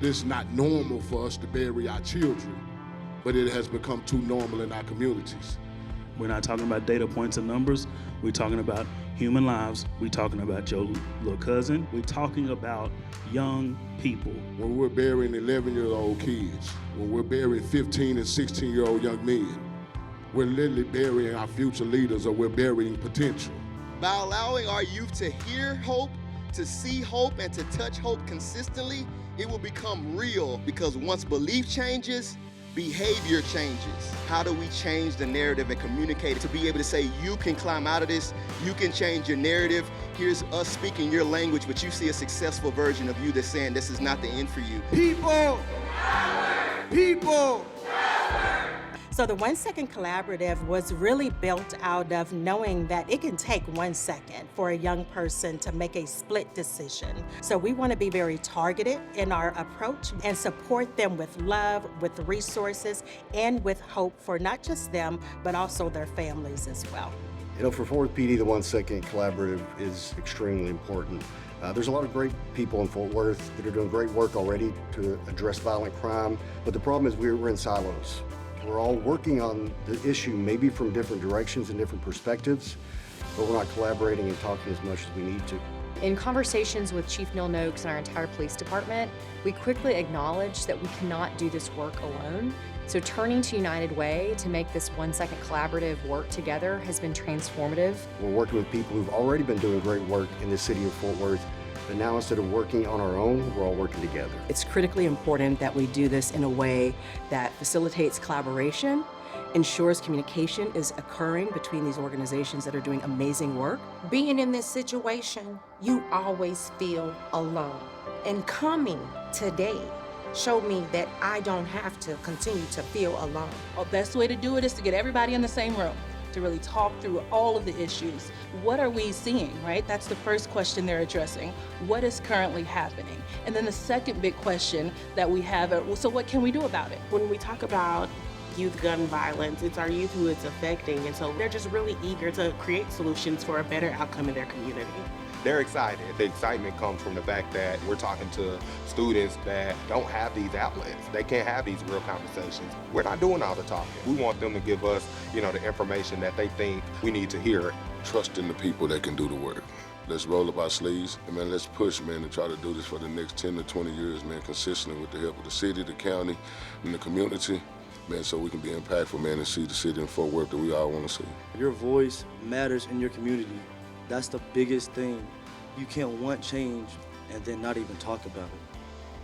This is not normal for us to bury our children, but it has become too normal in our communities. We're not talking about data points and numbers. We're talking about human lives. We're talking about your little cousin. We're talking about young people. When we're burying 11-year-old kids, when we're burying 15 and 16-year-old young men, we're literally burying our future leaders, or we're burying potential. By allowing our youth to hear hope, to see hope, and to touch hope consistently, it will become real, because once belief changes, behavior changes. How do we change the narrative and communicate it to be able to say, you can climb out of this, you can change your narrative. Here's us speaking your language, but you see a successful version of you that's saying this is not the end for you. People! People! So the 1 Second Collaborative was really built out of knowing that it can take 1 second for a young person to make a split decision. So we want to be very targeted in our approach and support them with love, with resources, and with hope for not just them, but also their families as well. You know, for Fort Worth PD, the 1 Second Collaborative is extremely important. There's a lot of great people in Fort Worth that are doing great work already to address violent crime, but the problem is we're in silos. We're all working on the issue maybe from different directions and different perspectives, but we're not collaborating and talking as much as we need to. In conversations with Chief Neil Noakes and our entire police department, we quickly acknowledged that we cannot do this work alone. So turning to United Way to make this 1 Second Collaborative work together has been transformative. We're working with people who've already been doing great work in the city of Fort Worth, but now instead of working on our own, we're all working together. It's critically important that we do this in a way that facilitates collaboration, ensures communication is occurring between these organizations that are doing amazing work. Being in this situation, you always feel alone. And coming today showed me that I don't have to continue to feel alone. The best way to do it is to get everybody in the same room, to really talk through all of the issues. What are we seeing, right? That's the first question they're addressing. What is currently happening? And then the second big question that we have, so what can we do about it? When we talk about youth gun violence, it's our youth who it's affecting, and so they're just really eager to create solutions for a better outcome in their community. They're excited. The excitement comes from the fact that we're talking to students that don't have these outlets. They can't have these real conversations. We're not doing all the talking. We want them to give us, the information that they think we need to hear. Trust in the people that can do the work. Let's roll up our sleeves, and man, let's push, man, and try to do this for the next 10 to 20 years, man, consistently with the help of the city, the county, and the community, man, so we can be impactful, man, and see the city in Fort Worth that we all want to see. Your voice matters in your community. That's the biggest thing. You can't want change and then not even talk about it.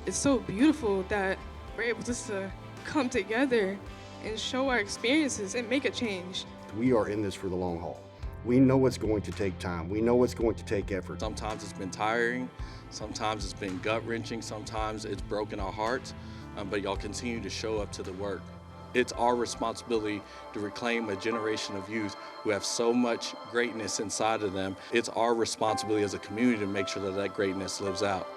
It's so beautiful that we're able just to come together and show our experiences and make a change. We are in this for the long haul. We know it's going to take time. We know it's going to take effort. Sometimes it's been tiring, sometimes it's been gut-wrenching, sometimes it's broken our hearts, but y'all continue to show up to the work. It's our responsibility to reclaim a generation of youth who have so much greatness inside of them. It's our responsibility as a community to make sure that that greatness lives out.